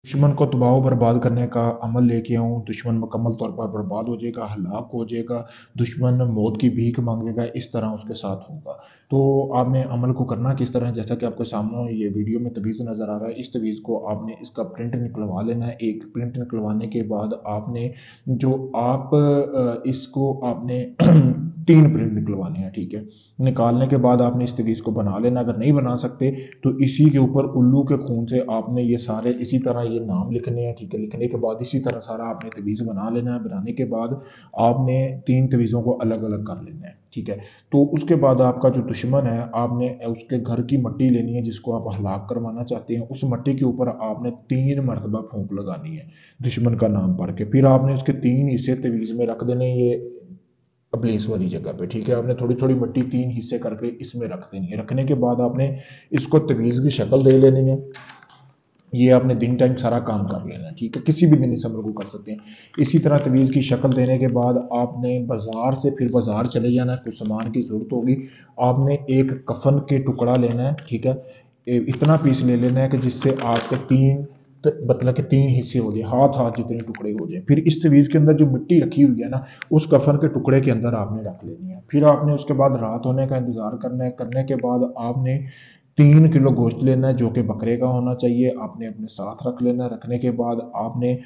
दुश्मन को तबाह बर्बाद करने का अमल लेके आऊँ, दुश्मन मुकम्मल तौर पर बर्बाद हो जाएगा, हलाक हो जाएगा, दुश्मन मौत की भीख मांगेगा, इस तरह उसके साथ होगा। तो आपने अमल को करना किस तरह है, जैसा कि आपके सामने ये वीडियो में तवीज़ नज़र आ रहा है, इस तवीज़ को आपने इसका प्रिंट निकलवा लेना है। एक प्रिंट निकलवाने के बाद आपने जो आप इसको आपने तीन प्रिंट निकलवाने हैं, ठीक है। निकालने के बाद आपने इस तवीज़ को बना लेना। अगर नहीं बना सकते तो इसी के ऊपर उल्लू के खून से आपने ये सारे इसी तरह ये नाम लिखने हैं, ठीक है। लिखने के बाद इसी तरह सारा आपने तवीज़ बना लेना है। बनाने के बाद आपने तीन तवीज़ों को अलग अलग कर लेना है, ठीक है। तो उसके बाद आपका जो दुश्मन है, आपने उसके घर की मट्टी लेनी है जिसको आप हलाक करवाना चाहते हैं। उस मट्टी के ऊपर आपने तीन मरतबा फूंक लगानी है दुश्मन का नाम पढ़ के। फिर आपने उसके तीन हिस्से तवीज़ में रख देने, ये प्लेस वाली जगह पे, ठीक है। आपने थोड़ी थोड़ी मिट्टी तीन हिस्से करके इसमें रख देनी है। रखने के बाद आपने इसको तवीज़ की शक्ल दे लेनी है। ये आपने दिन टाइम सारा काम कर लेना है, ठीक है। किसी भी दिन इस अमल को कर सकते हैं। इसी तरह तवीज़ की शक्ल देने के बाद आपने बाजार से फिर बाजार चले जाना है, कुछ सामान की ज़रूरत होगी। आपने एक कफन के टुकड़ा लेना है, ठीक है। इतना पीस ले लेना है कि जिससे आपके तीन मतलब कि तीन हिस्से हो जाए, हाथ हाथ जितने टुकड़े हो जाए। फिर इस तवीज़ के अंदर जो मिट्टी रखी हुई है ना, उस कफन के टुकड़े के अंदर आपने रख लेनी है। फिर आपने उसके बाद रात होने का इंतज़ार करना है। करने के बाद आपने 3 किलो गोश्त लेना है जो कि बकरे का होना चाहिए, आपने अपने साथ रख लेना है। रखने के बाद आपने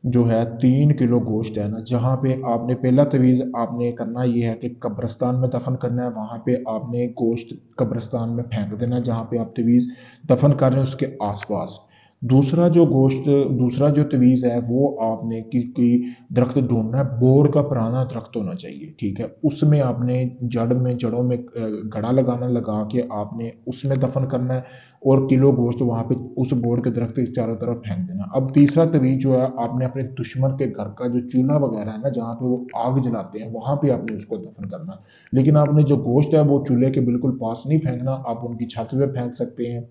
जो है 3 किलो गोश्त है ना, जहाँ पे आपने पहला तवीज़ आपने करना ये है कि कब्रिस्तान में दफन करना है। वहाँ पे आपने गोश्त कब्रिस्तान में फेंक देना है जहाँ पे आप तवीज़ दफन कर रहे हैं उसके आसपास। दूसरा जो गोश्त दूसरा जो तवीज़ है वो आपने की दरख्त ढूंढना है। बोर का पुराना दरख्त होना चाहिए, ठीक है। उसमें आपने जड़ों में गड़ा लगाना, लगा के आपने उसमें दफन करना है। और किलो गोश्त वहाँ पे उस बोर्ड के दरख्त के चारों तरफ फेंक देना। अब तीसरा तवीज जो है, आपने अपने दुश्मन के घर का जो चूल्हा वगैरह है ना, जहाँ पे वो आग जलाते हैं, वहां पे आपने उसको दफन करना है। लेकिन आपने जो गोश्त है वो चूल्हे के बिल्कुल पास नहीं फेंकना, आप उनकी छत पे फेंक सकते हैं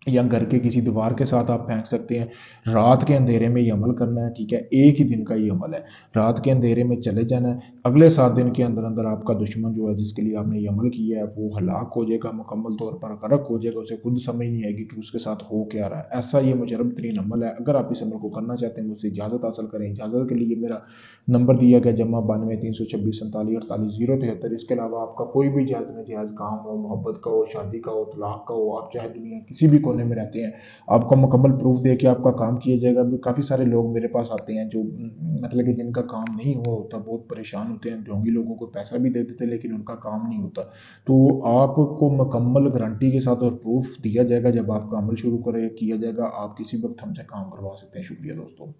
या घर के किसी दीवार के साथ आप फेंक सकते हैं। रात के अंधेरे में ये अमल करना है, ठीक है। एक ही दिन का ये अमल है। रात के अंधेरे में चले जाना है। अगले 7 दिन के अंदर अंदर आपका दुश्मन जो है, जिसके लिए आपने ये अमल किया है, वो हलाक हो जाएगा, मुकम्मल तौर पर गर्क हो जाएगा। उसे खुद समझ नहीं आएगी कि उसके साथ हो क्या रहा है। ऐसा ये मुजरब तरीन अमल है। अगर आप इस अमल को करना चाहते हैं, मुझसे इजाज़त हासिल करें। इजाज़त के लिए मेरा नंबर दिया गया +92 326 47 48 073। इसके अलावा आपका कोई भी जायज़ नाजायज़ काम हो, मोहब्बत का हो, शादी का हो, तलाक का हो, आप चाहे दुनिया किसी भी कोने में रहते हैं, आपका मुकम्मल प्रूफ दे के आपका काम किया जाएगा। अभी काफ़ी सारे लोग मेरे पास आते हैं जो मतलब कि जिनका काम नहीं हुआ होता, बहुत परेशान होते हैं, ढोंगी लोगों को पैसा भी दे देते लेकिन उनका काम नहीं होता। तो आपको मुकम्मल गारंटी के साथ और प्रूफ दिया जाएगा। जब आपका अमल शुरू करे किया जाएगा, आप किसी वक्त हमसे काम करवा सकते हैं। शुक्रिया दोस्तों।